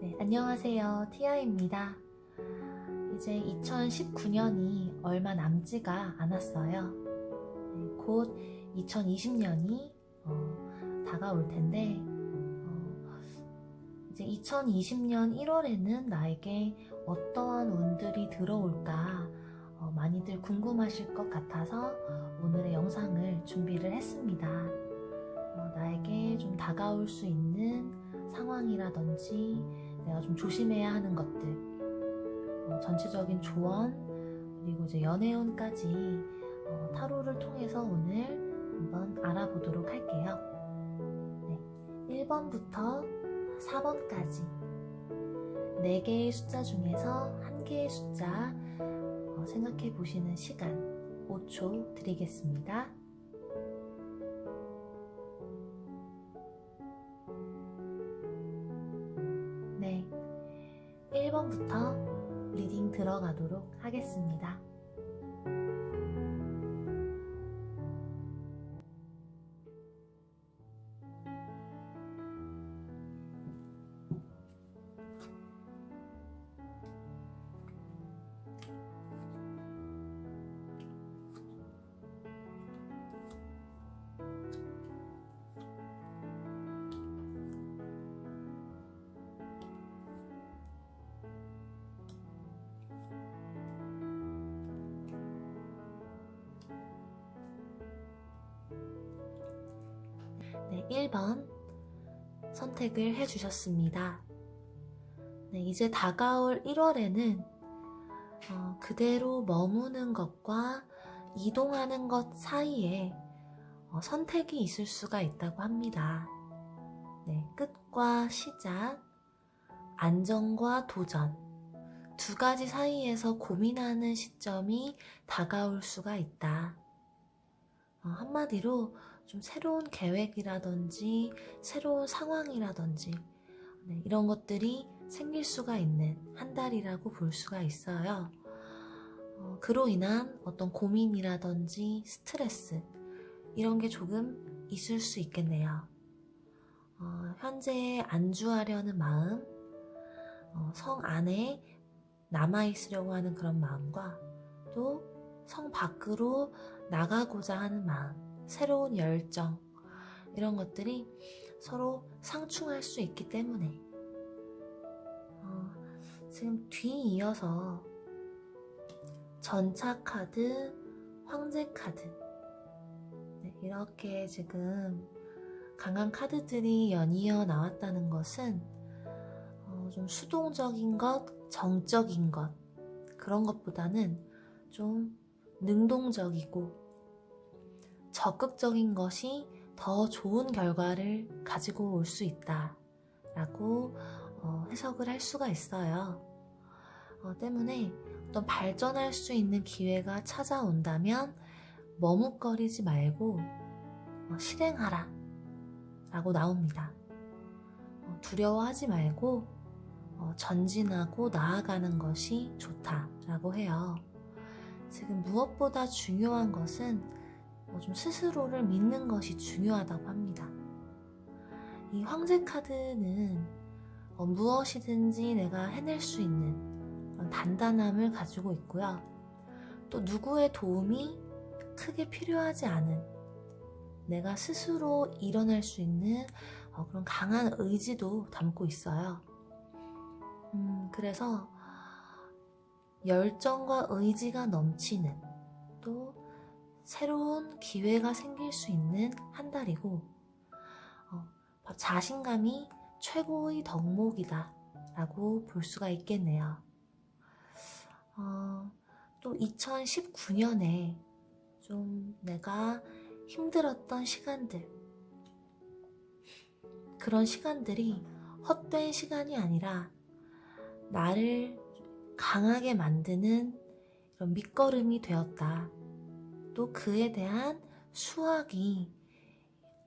네, 안녕하세요. 티아입니다. 이제 2019년이 얼마 남지가 않았어요. 네, 곧 2020년이 다가올 텐데 이제 2020년 1월에는 나에게 어떠한 운들이 들어올까 많이들 궁금하실 것 같아서 오늘의 영상을 준비를 했습니다. 나에게 좀 다가올 수 있는 상황이라든지 내가 좀 조심해야 하는 것들, 전체적인 조언, 그리고 이제 연애운까지 타로를 통해서 오늘 한번 알아보도록 할게요. 네, 1번부터 4번까지 4개의 숫자 중에서 1개의 숫자 생각해 보시는 시간 5초 드리겠습니다. 네, 1번부터 리딩 들어가도록 하겠습니다. 네, 1번 선택을 해주셨습니다. 네, 이제 다가올 1월에는 그대로 머무는 것과 이동하는 것 사이에 선택이 있을 수가 있다고 합니다. 네, 끝과 시작, 안정과 도전, 두 가지 사이에서 고민하는 시점이 다가올 수가 있다. 한마디로 좀 새로운 계획이라든지 새로운 상황이라든지 이런 것들이 생길 수가 있는 한 달이라고 볼 수가 있어요. 그로 인한 어떤 고민이라든지 스트레스 이런 게 조금 있을 수 있겠네요. 현재 안주하려는 마음, 성 안에 남아있으려고 하는 그런 마음과 또 성 밖으로 나가고자 하는 마음, 새로운 열정 이런 것들이 서로 상충할 수 있기 때문에 지금 뒤이어서 전차 카드, 황제 카드 이렇게 지금 강한 카드들이 연이어 나왔다는 것은 좀 수동적인 것, 정적인 것 그런 것보다는 좀 능동적이고 적극적인 것이 더 좋은 결과를 가지고 올 수 있다 라고 해석을 할 수가 있어요. 때문에 어떤 발전할 수 있는 기회가 찾아온다면 머뭇거리지 말고 실행하라 라고 나옵니다. 두려워하지 말고 전진하고 나아가는 것이 좋다라고 해요. 지금 무엇보다 중요한 것은 좀 스스로를 믿는 것이 중요하다고 합니다. 이 황제 카드는 무엇이든지 내가 해낼 수 있는 단단함을 가지고 있고요. 또 누구의 도움이 크게 필요하지 않은 내가 스스로 일어날 수 있는 그런 강한 의지도 담고 있어요. 그래서 열정과 의지가 넘치는 또 새로운 기회가 생길 수 있는 한 달이고 자신감이 최고의 덕목이다 라고 볼 수가 있겠네요. 또 2019년에 좀 내가 힘들었던 시간들 그런 시간들이 헛된 시간이 아니라 나를 강하게 만드는 이런 밑거름이 되었다. 또 그에 대한 수확이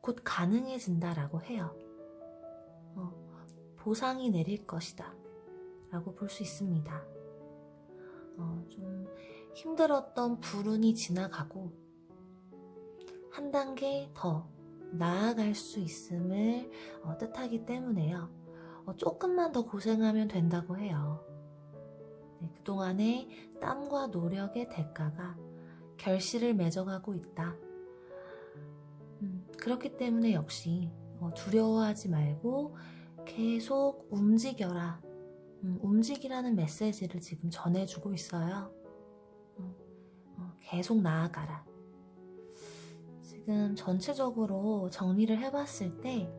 곧 가능해진다라고 해요. 보상이 내릴 것이다 라고 볼 수 있습니다. 좀 힘들었던 불운이 지나가고 한 단계 더 나아갈 수 있음을 뜻하기 때문에요. 조금만 더 고생하면 된다고 해요. 네, 그동안의 땀과 노력의 대가가 결실을 맺어가고 있다. 그렇기 때문에 역시 두려워하지 말고 계속 움직여라. 움직이라는 메시지를 지금 전해주고 있어요. 계속 나아가라. 지금 전체적으로 정리를 해봤을 때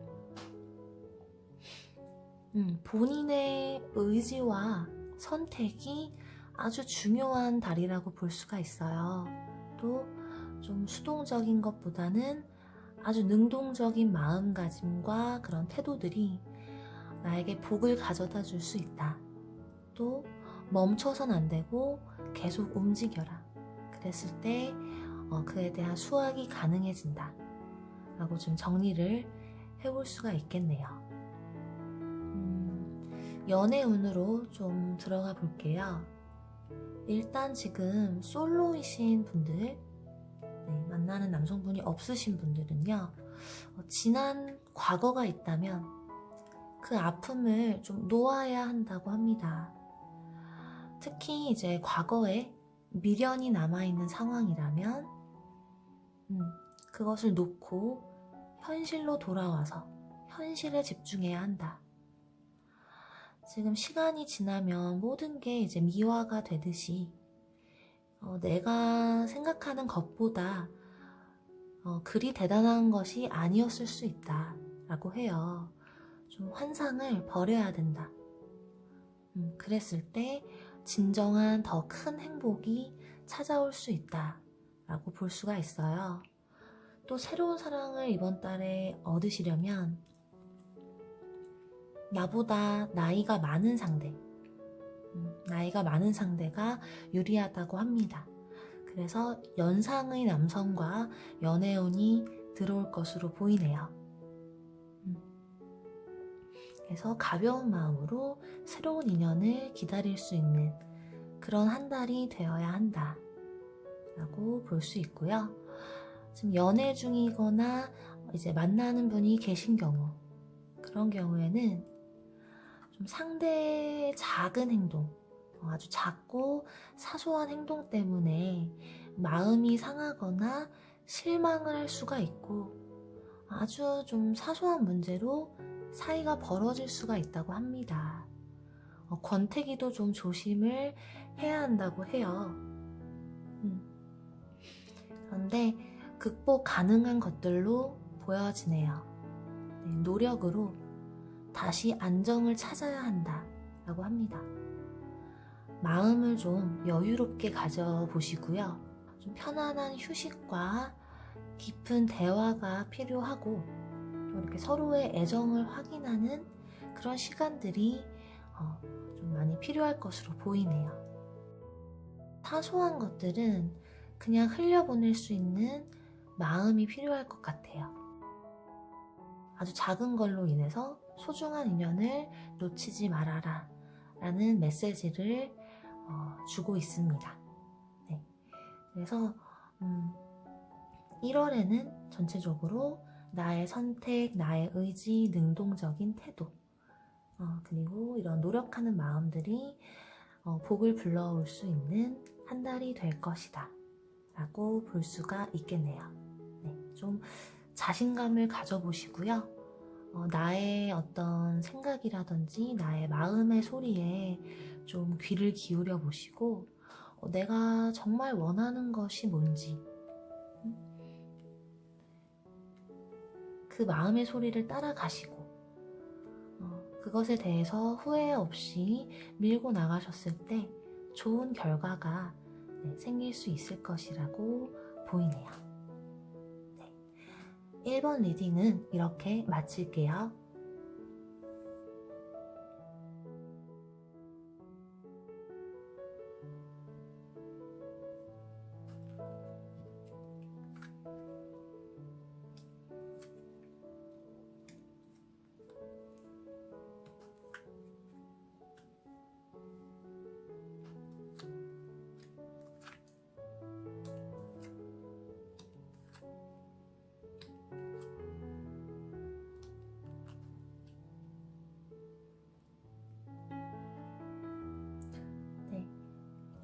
본인의 의지와 선택이 아주 중요한 달이라고 볼 수가 있어요. 또 좀 수동적인 것보다는 아주 능동적인 마음가짐과 그런 태도들이 나에게 복을 가져다 줄 수 있다. 또 멈춰선 안 되고 계속 움직여라. 그랬을 때 그에 대한 수확이 가능해진다 라고 좀 정리를 해볼 수가 있겠네요. 연애운으로 좀 들어가 볼게요. 일단 지금 솔로이신 분들, 만나는 남성분이 없으신 분들은요, 지난 과거가 있다면 그 아픔을 좀 놓아야 한다고 합니다. 특히 이제 과거에 미련이 남아있는 상황이라면 그것을 놓고 현실로 돌아와서 현실에 집중해야 한다. 지금 시간이 지나면 모든 게 이제 미화가 되듯이 내가 생각하는 것보다 그리 대단한 것이 아니었을 수 있다 라고 해요. 좀 환상을 버려야 된다. 그랬을 때 진정한 더 큰 행복이 찾아올 수 있다 라고 볼 수가 있어요. 또 새로운 사랑을 이번 달에 얻으시려면 나보다 나이가 많은 상대가 유리하다고 합니다. 그래서 연상의 남성과 연애운이 들어올 것으로 보이네요. 그래서 가벼운 마음으로 새로운 인연을 기다릴 수 있는 그런 한 달이 되어야 한다 라고 볼 수 있고요. 지금 연애 중이거나 이제 만나는 분이 계신 경우, 그런 경우에는 좀 상대의 작은 행동, 아주 작고 사소한 행동 때문에 마음이 상하거나 실망을 할 수가 있고, 아주 좀 사소한 문제로 사이가 벌어질 수가 있다고 합니다. 권태기도 좀 조심을 해야 한다고 해요. 그런데 극복 가능한 것들로 보여지네요. 노력으로 다시 안정을 찾아야 한다 라고 합니다. 마음을 좀 여유롭게 가져보시고요. 좀 편안한 휴식과 깊은 대화가 필요하고, 또 이렇게 서로의 애정을 확인하는 그런 시간들이 좀 많이 필요할 것으로 보이네요. 사소한 것들은 그냥 흘려보낼 수 있는 마음이 필요할 것 같아요. 아주 작은 걸로 인해서 소중한 인연을 놓치지 말아라 라는 메시지를 주고 있습니다. 네. 그래서 1월에는 전체적으로 나의 선택, 나의 의지, 능동적인 태도, 그리고 이런 노력하는 마음들이 복을 불러올 수 있는 한 달이 될 것이다 라고 볼 수가 있겠네요. 네, 좀 자신감을 가져보시고요. 나의 어떤 생각이라든지 나의 마음의 소리에 좀 귀를 기울여 보시고, 내가 정말 원하는 것이 뭔지, 그 마음의 소리를 따라가시고, 그것에 대해서 후회 없이 밀고 나가셨을 때 좋은 결과가 생길 수 있을 것이라고 보이네요. 1번 리딩은 이렇게 마칠게요.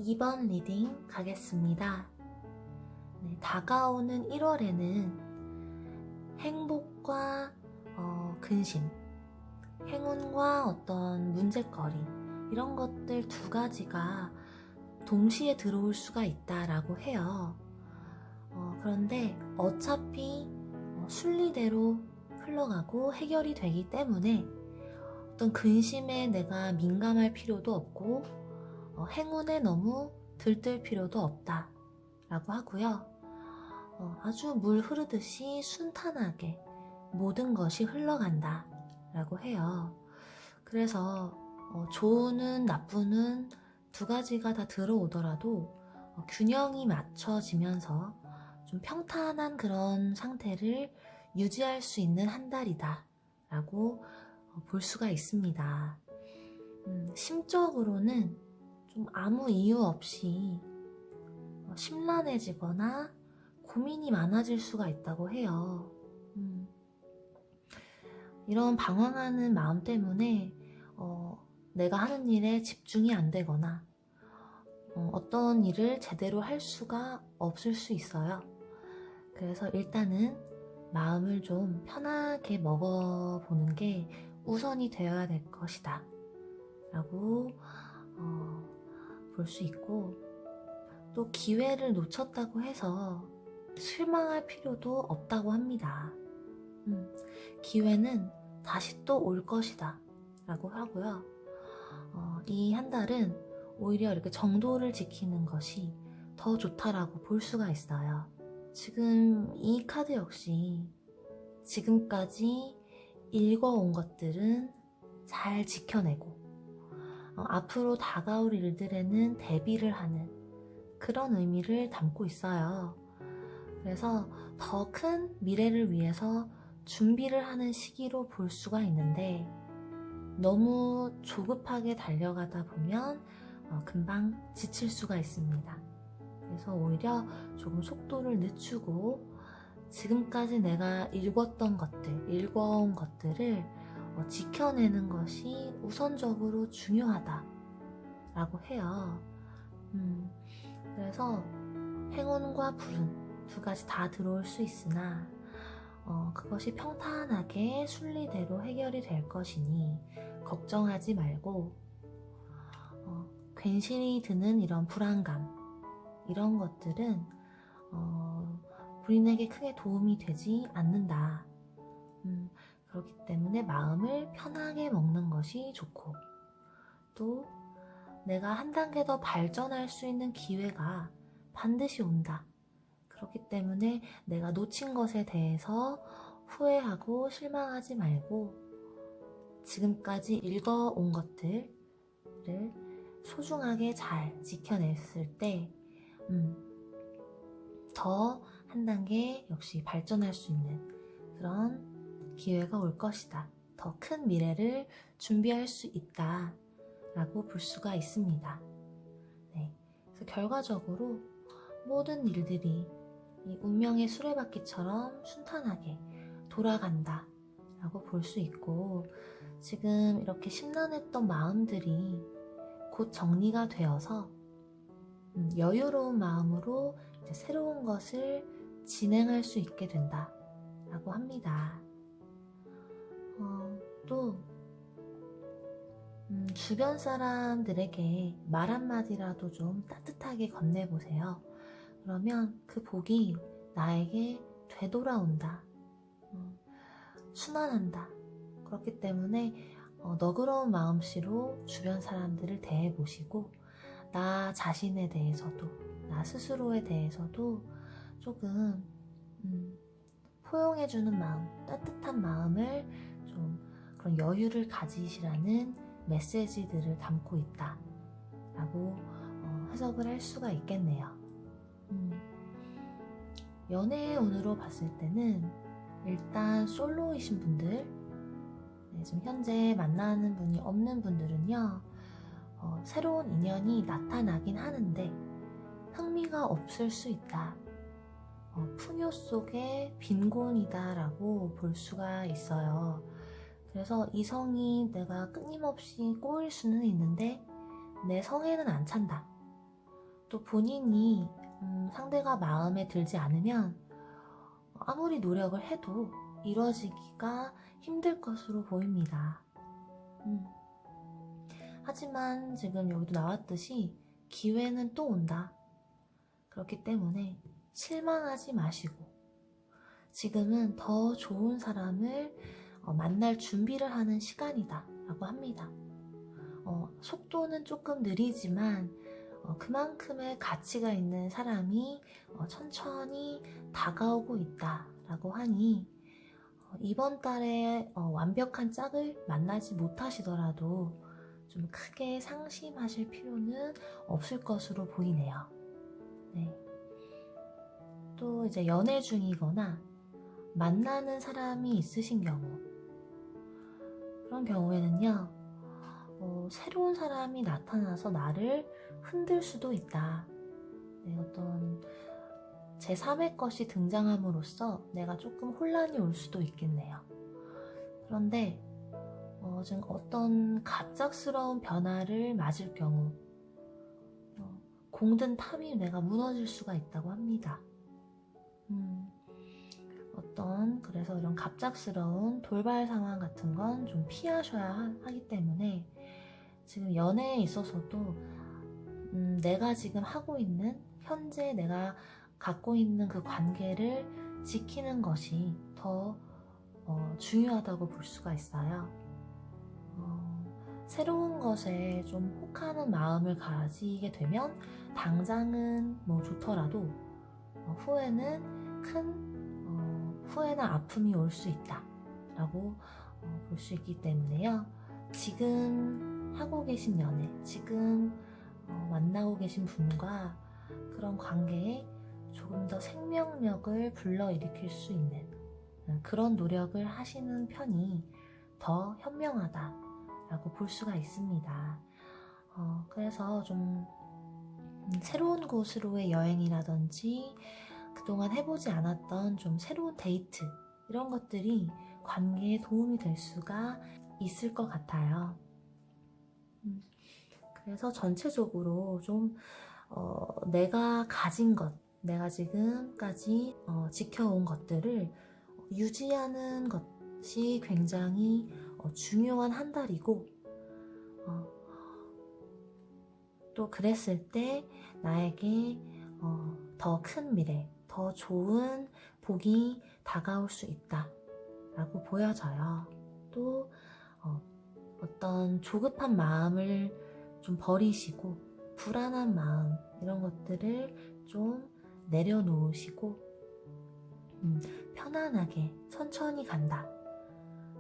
2번 리딩 가겠습니다. 네, 다가오는 1월에는 행복과 근심, 행운과 어떤 문제거리, 이런 것들 두 가지가 동시에 들어올 수가 있다라고 해요. 그런데 어차피 순리대로 흘러가고 해결이 되기 때문에 어떤 근심에 내가 민감할 필요도 없고 행운에 너무 들뜰 필요도 없다 라고 하고요. 아주 물 흐르듯이 순탄하게 모든 것이 흘러간다 라고 해요. 그래서 좋은은 나쁘는 두 가지가 다 들어오더라도 균형이 맞춰지면서 좀 평탄한 그런 상태를 유지할 수 있는 한 달이다 라고 볼 수가 있습니다. 심적으로는 좀 아무 이유 없이 심란해지거나 고민이 많아질 수가 있다고 해요. 이런 방황하는 마음 때문에 내가 하는 일에 집중이 안 되거나 어떤 일을 제대로 할 수가 없을 수 있어요. 그래서 일단은 마음을 좀 편하게 먹어보는 게 우선이 되어야 될 것이다 라고 볼 수 있고, 또 기회를 놓쳤다고 해서 실망할 필요도 없다고 합니다. 기회는 다시 또 올 것이다 라고 하고요. 이 한 달은 오히려 이렇게 정도를 지키는 것이 더 좋다라고 볼 수가 있어요. 지금 이 카드 역시 지금까지 읽어온 것들은 잘 지켜내고 앞으로 다가올 일들에는 대비를 하는 그런 의미를 담고 있어요. 그래서 더 큰 미래를 위해서 준비를 하는 시기로 볼 수가 있는데, 너무 조급하게 달려가다 보면 금방 지칠 수가 있습니다. 그래서 오히려 조금 속도를 늦추고 지금까지 내가 읽어온 것들을 지켜내는 것이 우선적으로 중요하다라고 해요. 그래서 행운과 불운 두 가지 다 들어올 수 있으나 그것이 평탄하게 순리대로 해결이 될 것이니 걱정하지 말고 괜시리 드는 이런 불안감, 이런 것들은 본인에게 크게 도움이 되지 않는다. 그렇기 때문에 마음을 편하게 먹는 것이 좋고, 또 내가 한 단계 더 발전할 수 있는 기회가 반드시 온다. 그렇기 때문에 내가 놓친 것에 대해서 후회하고 실망하지 말고 지금까지 읽어온 것들을 소중하게 잘 지켜냈을 때 더 한 단계 역시 발전할 수 있는 그런 기회가 올 것이다. 더 큰 미래를 준비할 수 있다 라고 볼 수가 있습니다. 네. 그래서 결과적으로 모든 일들이 이 운명의 수레바퀴처럼 순탄하게 돌아간다 라고 볼 수 있고, 지금 이렇게 심란했던 마음들이 곧 정리가 되어서 여유로운 마음으로 이제 새로운 것을 진행할 수 있게 된다 라고 합니다. 또 주변 사람들에게 말 한마디라도 좀 따뜻하게 건네보세요. 그러면 그 복이 나에게 되돌아온다. 순환한다. 그렇기 때문에 너그러운 마음씨로 주변 사람들을 대해보시고, 나 자신에 대해서도, 나 스스로에 대해서도 조금 포용해주는 마음, 따뜻한 마음을 좀 그런 여유를 가지시라는 메시지들을 담고 있다 라고 해석을 할 수가 있겠네요. 연애의 운으로 봤을 때는 일단 솔로이신 분들, 지금 현재 만나는 분이 없는 분들은요, 새로운 인연이 나타나긴 하는데 흥미가 없을 수 있다. 풍요 속의 빈곤이다 라고 볼 수가 있어요. 그래서 이성이 내가 끊임없이 꼬일 수는 있는데 내 성에는 안 찬다. 또 본인이 상대가 마음에 들지 않으면 아무리 노력을 해도 이루어지기가 힘들 것으로 보입니다. 하지만 지금 여기도 나왔듯이 기회는 또 온다. 그렇기 때문에 실망하지 마시고 지금은 더 좋은 사람을 만날 준비를 하는 시간이다 라고 합니다. 속도는 조금 느리지만 그만큼의 가치가 있는 사람이 천천히 다가오고 있다 라고 하니 이번 달에 완벽한 짝을 만나지 못하시더라도 좀 크게 상심하실 필요는 없을 것으로 보이네요. 네. 또 이제 연애 중이거나 만나는 사람이 있으신 경우, 그런 경우에는요, 새로운 사람이 나타나서 나를 흔들 수도 있다. 네, 어떤 제3의 것이 등장함으로써 내가 조금 혼란이 올 수도 있겠네요. 그런데 지금 어떤 갑작스러운 변화를 맞을 경우 공든 탑이 내가 무너질 수가 있다고 합니다. 그래서 이런 갑작스러운 돌발 상황 같은 건 좀 피하셔야 하기 때문에 지금 연애에 있어서도 내가 지금 하고 있는 현재 내가 갖고 있는 그 관계를 지키는 것이 더 중요하다고 볼 수가 있어요. 새로운 것에 좀 혹하는 마음을 가지게 되면 당장은 뭐 좋더라도 후회나 아픔이 올 수 있다 라고 볼 수 있기 때문에요. 지금 하고 계신 연애, 지금 만나고 계신 분과 그런 관계에 조금 더 생명력을 불러일으킬 수 있는 그런 노력을 하시는 편이 더 현명하다 라고 볼 수가 있습니다. 그래서 좀 새로운 곳으로의 여행이라든지 그동안 해보지 않았던 좀 새로운 데이트, 이런 것들이 관계에 도움이 될 수가 있을 것 같아요. 그래서 전체적으로 좀 내가 가진 것, 내가 지금까지 지켜온 것들을 유지하는 것이 굉장히 중요한 한 달이고, 또 그랬을 때 나에게 더 큰 미래, 더 좋은 복이 다가올 수 있다 라고 보여져요. 또 어떤 조급한 마음을 좀 버리시고 불안한 마음, 이런 것들을 좀 내려놓으시고 편안하게 천천히 간다.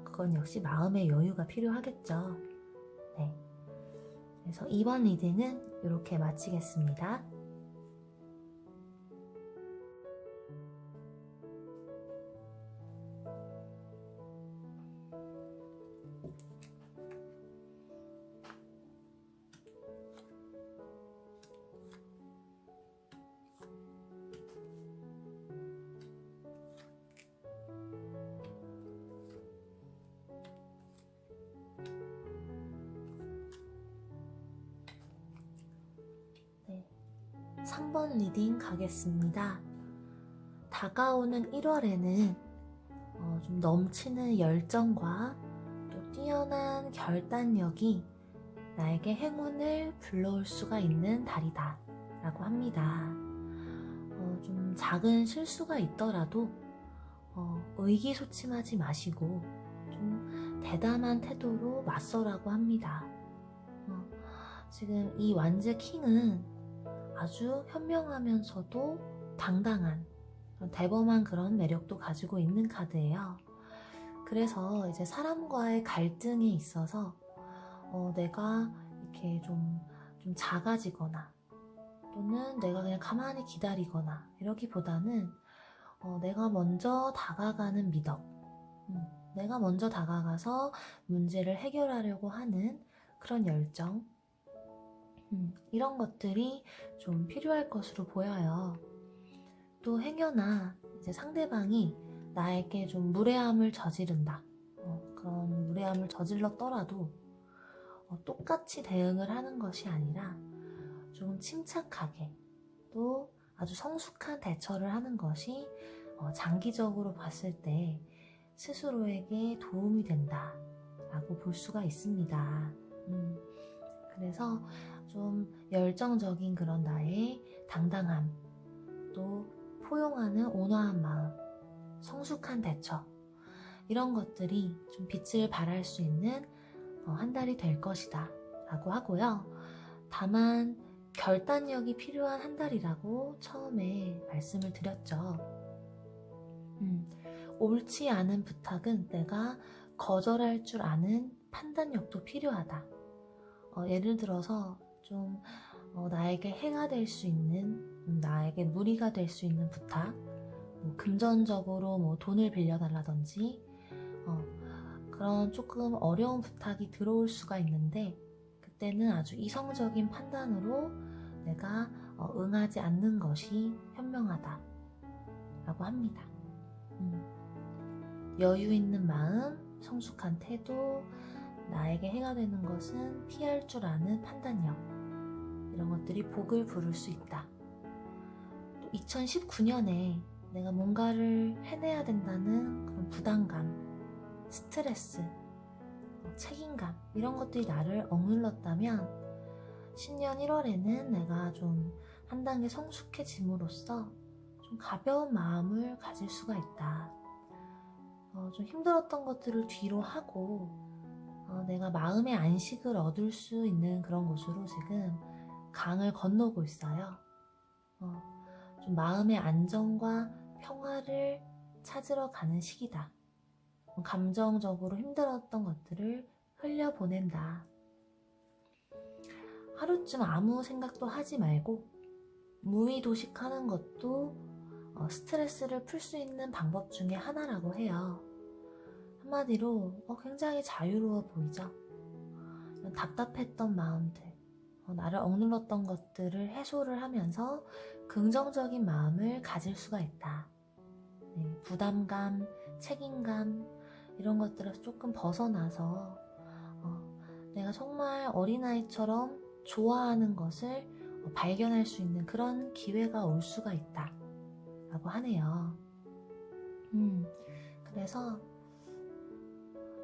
그건 역시 마음의 여유가 필요하겠죠. 네. 그래서 이번 리딩은 이렇게 마치겠습니다. 네, 3번 리딩 가겠습니다. 다가오는 1월에는 좀 넘치는 열정과 또 뛰어난 결단력이 나에게 행운을 불러올 수가 있는 달이다 라고 합니다. 좀 작은 실수가 있더라도 의기소침하지 마시고 좀 대담한 태도로 맞서라고 합니다. 지금 이 완즈 킹은 아주 현명하면서도 당당한, 대범한 그런 매력도 가지고 있는 카드예요. 그래서 이제 사람과의 갈등에 있어서 내가 이렇게 좀 작아지거나 또는 내가 그냥 가만히 기다리거나 이러기보다는 내가 먼저 다가가는 미덕, 내가 먼저 다가가서 문제를 해결하려고 하는 그런 열정, 이런 것들이 좀 필요할 것으로 보여요. 또 행여나 이제 상대방이 나에게 좀 무례함을 저지른다, 그런 무례함을 저질렀더라도 똑같이 대응을 하는 것이 아니라 조금 침착하게 또 아주 성숙한 대처를 하는 것이 장기적으로 봤을 때 스스로에게 도움이 된다 라고 볼 수가 있습니다. 그래서 좀 열정적인 그런 나의 당당함, 또 포용하는 온화한 마음, 성숙한 대처, 이런 것들이 좀 빛을 발할 수 있는 한 달이 될 것이다 라고 하고요. 다만 결단력이 필요한 한 달이라고 처음에 말씀을 드렸죠. 옳지 않은 부탁은 내가 거절할 줄 아는 판단력도 필요하다. 예를 들어서 좀 나에게 해가 될 수 있는, 나에게 무리가 될 수 있는 부탁, 금전적으로 돈을 빌려달라든지 그런 조금 어려운 부탁이 들어올 수가 있는데, 그때는 아주 이성적인 판단으로 내가 응하지 않는 것이 현명하다 라고 합니다. 여유 있는 마음, 성숙한 태도, 나에게 해가 되는 것은 피할 줄 아는 판단력, 이런 것들이 복을 부를 수 있다. 또 2019년에 내가 뭔가를 해내야 된다는 그런 부담감, 스트레스, 책임감, 이런 것들이 나를 억눌렀다면 신년 1월에는 내가 좀 한 단계 성숙해짐으로써 좀 가벼운 마음을 가질 수가 있다. 좀 힘들었던 것들을 뒤로 하고 내가 마음의 안식을 얻을 수 있는 그런 곳으로 지금 강을 건너고 있어요. 좀 마음의 안정과 평화를 찾으러 가는 시기다. 감정적으로 힘들었던 것들을 흘려보낸다. 하루쯤 아무 생각도 하지 말고 무의도식하는 것도 스트레스를 풀 수 있는 방법 중에 하나라고 해요. 한마디로 굉장히 자유로워 보이죠? 답답했던 마음들, 나를 억눌렀던 것들을 해소를 하면서 긍정적인 마음을 가질 수가 있다. 네, 부담감, 책임감, 이런 것들에서 조금 벗어나서 내가 정말 어린아이처럼 좋아하는 것을 발견할 수 있는 그런 기회가 올 수가 있다 라고 하네요. 그래서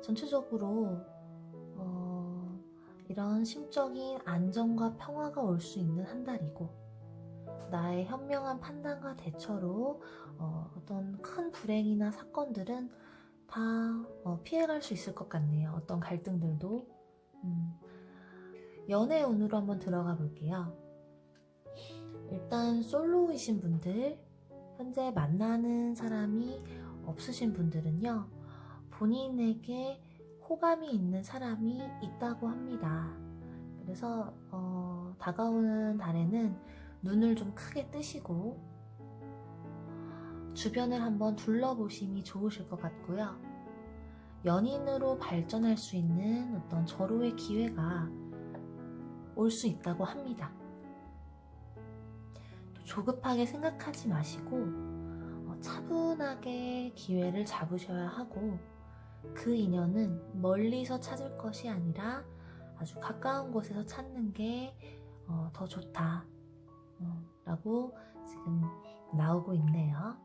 전체적으로 이런 심적인 안정과 평화가 올 수 있는 한 달이고, 나의 현명한 판단과 대처로 어떤 큰 불행이나 사건들은 다 피해갈 수 있을 것 같네요. 어떤 갈등들도. 연애 운으로 한번 들어가 볼게요. 일단 솔로이신 분들, 현재 만나는 사람이 없으신 분들은요, 본인에게 호감이 있는 사람이 있다고 합니다. 그래서 다가오는 달에는 눈을 좀 크게 뜨시고 주변을 한번 둘러보심이 좋으실 것 같고요. 연인으로 발전할 수 있는 어떤 절호의 기회가 올 수 있다고 합니다. 또 조급하게 생각하지 마시고 차분하게 기회를 잡으셔야 하고, 그 인연은 멀리서 찾을 것이 아니라 아주 가까운 곳에서 찾는 게 더 좋다 라고 지금 나오고 있네요.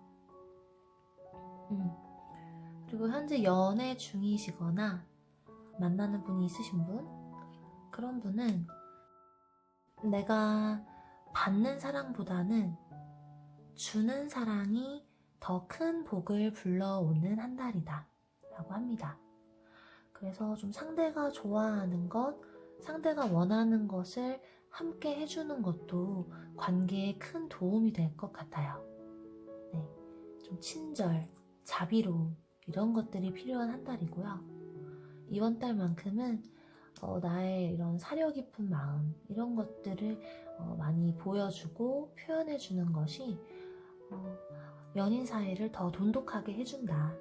그리고 현재 연애 중이시거나 만나는 분이 있으신 분, 그런 분은 내가 받는 사랑보다는 주는 사랑이 더 큰 복을 불러오는 한 달이다 라고 합니다. 그래서 좀 상대가 좋아하는 것, 상대가 원하는 것을 함께 해주는 것도 관계에 큰 도움이 될 것 같아요. 네, 좀 친절, 자비로움, 이런 것들이 필요한 한 달이고요. 이번 달만큼은 나의 이런 사려 깊은 마음, 이런 것들을 많이 보여주고 표현해주는 것이 연인 사이를 더 돈독하게 해준다.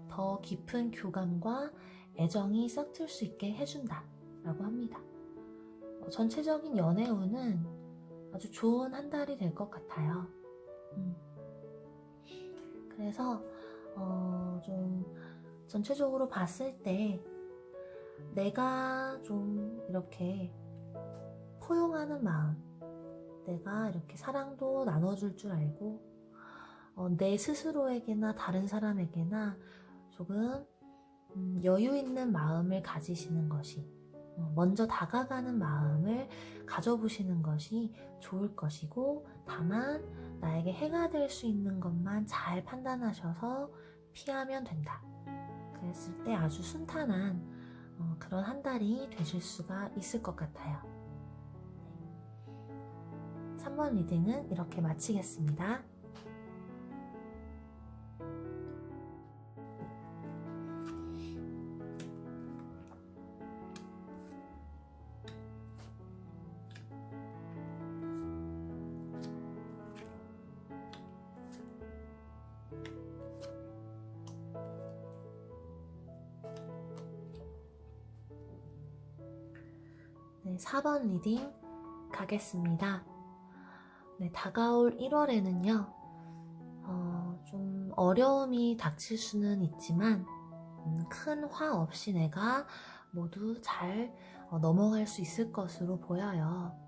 더 깊은 교감과 애정이 싹틀 수 있게 해준다 라고 합니다. 전체적인 연애운은 아주 좋은 한 달이 될 것 같아요. 그래서 좀 전체적으로 봤을 때 내가 좀 이렇게 포용하는 마음, 내가 이렇게 사랑도 나눠줄 줄 알고 내 스스로에게나 다른 사람에게나 조금 여유 있는 마음을 가지시는 것이, 먼저 다가가는 마음을 가져보시는 것이 좋을 것이고, 다만 나에게 해가 될 수 있는 것만 잘 판단하셔서 피하면 된다. 그랬을 때 아주 순탄한 그런 한 달이 되실 수가 있을 것 같아요. 3번 리딩은 이렇게 마치겠습니다. 네, 4번 리딩 가겠습니다. 네, 다가올 1월에는요, 좀 어려움이 닥칠 수는 있지만, 큰 화 없이 내가 모두 잘 넘어갈 수 있을 것으로 보여요.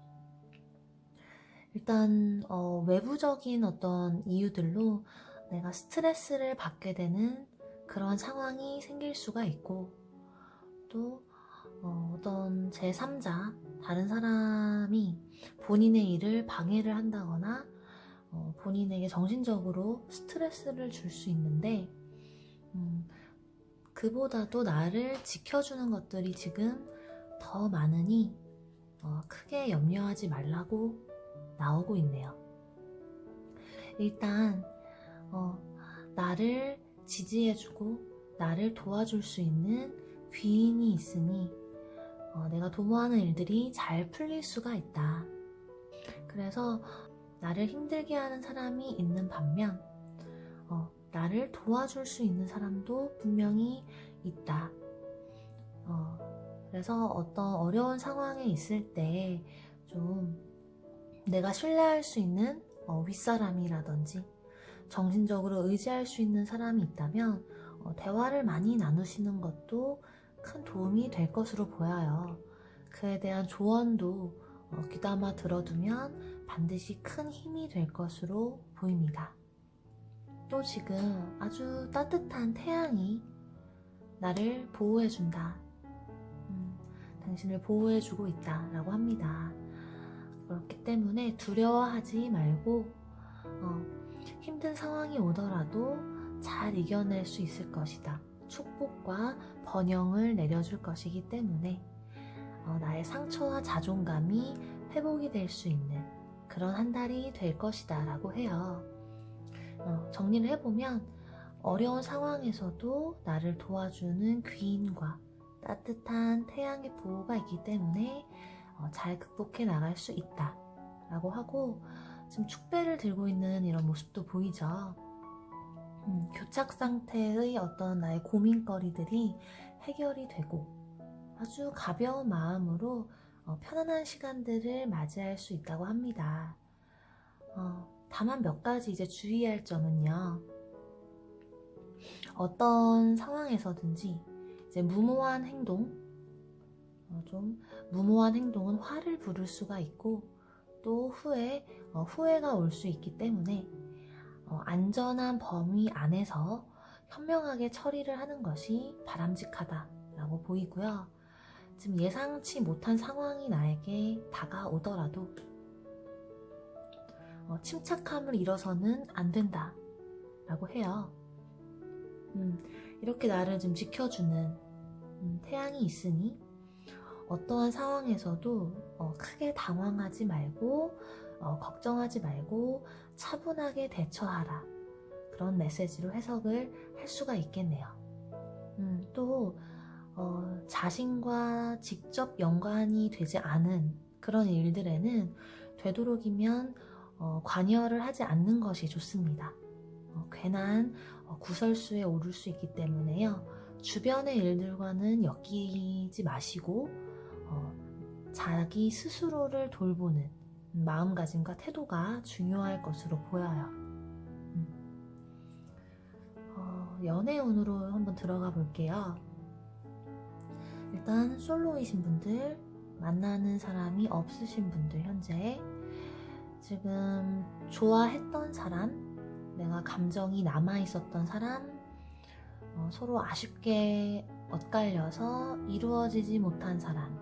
일단, 외부적인 어떤 이유들로 내가 스트레스를 받게 되는 그런 상황이 생길 수가 있고, 또 어떤 제3자, 다른 사람이 본인의 일을 방해를 한다거나 본인에게 정신적으로 스트레스를 줄 수 있는데, 그보다도 나를 지켜주는 것들이 지금 더 많으니 크게 염려하지 말라고 나오고 있네요. 일단 나를 지지해주고 나를 도와줄 수 있는 귀인이 있으니 내가 도모하는 일들이 잘 풀릴 수가 있다. 그래서 나를 힘들게 하는 사람이 있는 반면 나를 도와줄 수 있는 사람도 분명히 있다. 그래서 어떤 어려운 상황에 있을 때 좀 내가 신뢰할 수 있는 윗사람이라든지 정신적으로 의지할 수 있는 사람이 있다면 대화를 많이 나누시는 것도 큰 도움이 될 것으로 보여요. 그에 대한 조언도 귀담아 들어두면 반드시 큰 힘이 될 것으로 보입니다. 또 지금 아주 따뜻한 태양이 나를 보호해준다. 당신을 보호해주고 있다라고 합니다. 그렇기 때문에 두려워하지 말고 힘든 상황이 오더라도 잘 이겨낼 수 있을 것이다. 축복과 번영을 내려줄 것이기 때문에 나의 상처와 자존감이 회복이 될 수 있는 그런 한 달이 될 것이다 라고 해요. 정리를 해보면 어려운 상황에서도 나를 도와주는 귀인과 따뜻한 태양의 보호가 있기 때문에 잘 극복해 나갈 수 있다 라고 하고, 지금 축배를 들고 있는 이런 모습도 보이죠. 교착 상태의 어떤 나의 고민거리들이 해결이 되고 아주 가벼운 마음으로 편안한 시간들을 맞이할 수 있다고 합니다. 다만 몇 가지 이제 주의할 점은요, 어떤 상황에서든지 이제 무모한 행동, 좀 무모한 행동은 화를 부를 수가 있고 또 후회가 올 수 있기 때문에 안전한 범위 안에서 현명하게 처리를 하는 것이 바람직하다라고 보이고요. 지금 예상치 못한 상황이 나에게 다가오더라도 침착함을 잃어서는 안 된다라고 해요. 이렇게 나를 좀 지켜주는 태양이 있으니 어떠한 상황에서도 크게 당황하지 말고 걱정하지 말고 차분하게 대처하라, 그런 메시지로 해석을 할 수가 있겠네요. 또 자신과 직접 연관이 되지 않은 그런 일들에는 되도록이면 관여를 하지 않는 것이 좋습니다. 괜한 구설수에 오를 수 있기 때문에요, 주변의 일들과는 엮이지 마시고 자기 스스로를 돌보는 마음가짐과 태도가 중요할 것으로 보여요. 연애운으로 한번 들어가 볼게요. 일단 솔로이신 분들, 만나는 사람이 없으신 분들, 현재 지금 좋아했던 사람, 내가 감정이 남아있었던 사람, 서로 아쉽게 엇갈려서 이루어지지 못한 사람,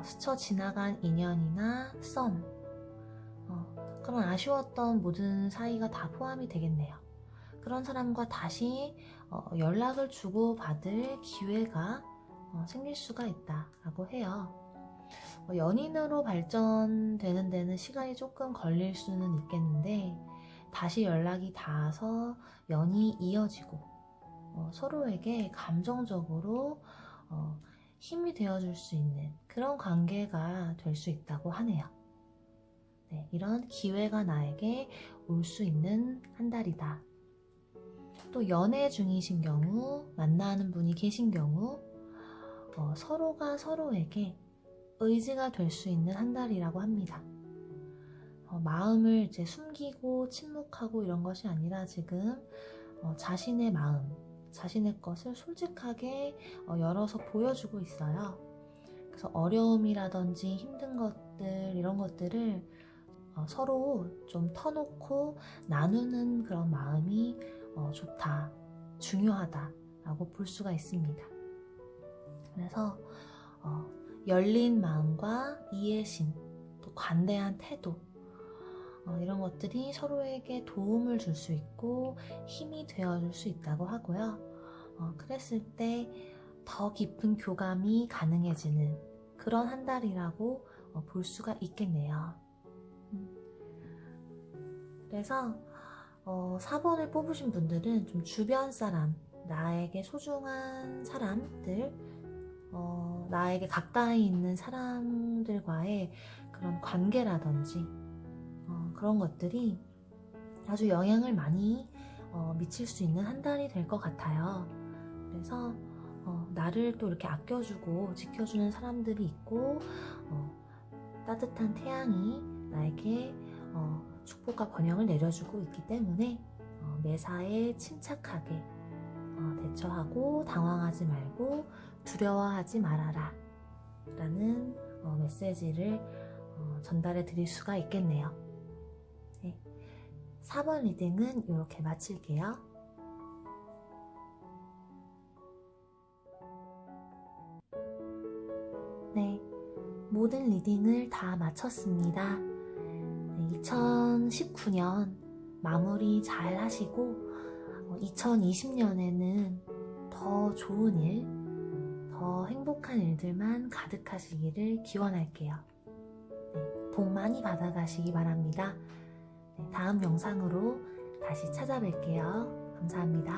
스쳐 지나간 인연이나 썸, 그런 아쉬웠던 모든 사이가 다 포함이 되겠네요. 그런 사람과 다시 연락을 주고받을 기회가 생길 수가 있다라고 해요. 연인으로 발전되는 데는 시간이 조금 걸릴 수는 있겠는데 다시 연락이 닿아서 연이 이어지고 서로에게 감정적으로 힘이 되어줄 수 있는 그런 관계가 될 수 있다고 하네요. 네, 이런 기회가 나에게 올 수 있는 한 달이다. 또 연애 중이신 경우, 만나는 분이 계신 경우 서로가 서로에게 의지가 될 수 있는 한 달이라고 합니다. 마음을 이제 숨기고 침묵하고 이런 것이 아니라 지금 자신의 마음, 자신의 것을 솔직하게 열어서 보여주고 있어요. 그래서 어려움이라든지 힘든 것들, 이런 것들을 서로 좀 터놓고 나누는 그런 마음이 좋다, 중요하다라고 볼 수가 있습니다. 그래서 열린 마음과 이해심, 또 관대한 태도, 이런 것들이 서로에게 도움을 줄 수 있고 힘이 되어줄 수 있다고 하고요. 그랬을 때 더 깊은 교감이 가능해지는 그런 한 달이라고 볼 수가 있겠네요. 그래서 4번을 뽑으신 분들은 좀 주변 사람, 나에게 소중한 사람들, 나에게 가까이 있는 사람들과의 그런 관계라든지 그런 것들이 아주 영향을 많이 미칠 수 있는 한 달이 될 것 같아요. 그래서 나를 또 이렇게 아껴주고 지켜주는 사람들이 있고 따뜻한 태양이 나에게 축복과 번영을 내려주고 있기 때문에 매사에 침착하게 대처하고 당황하지 말고 두려워하지 말아라 라는 메시지를 전달해 드릴 수가 있겠네요. 네. 4번 리딩은 이렇게 마칠게요. 네, 모든 리딩을 다 마쳤습니다. 네, 2019년 마무리 잘 하시고 2020년에는 더 좋은 일, 더 행복한 일들만 가득하시기를 기원할게요. 네, 복 많이 받아가시기 바랍니다. 네, 다음 영상으로 다시 찾아뵐게요. 감사합니다.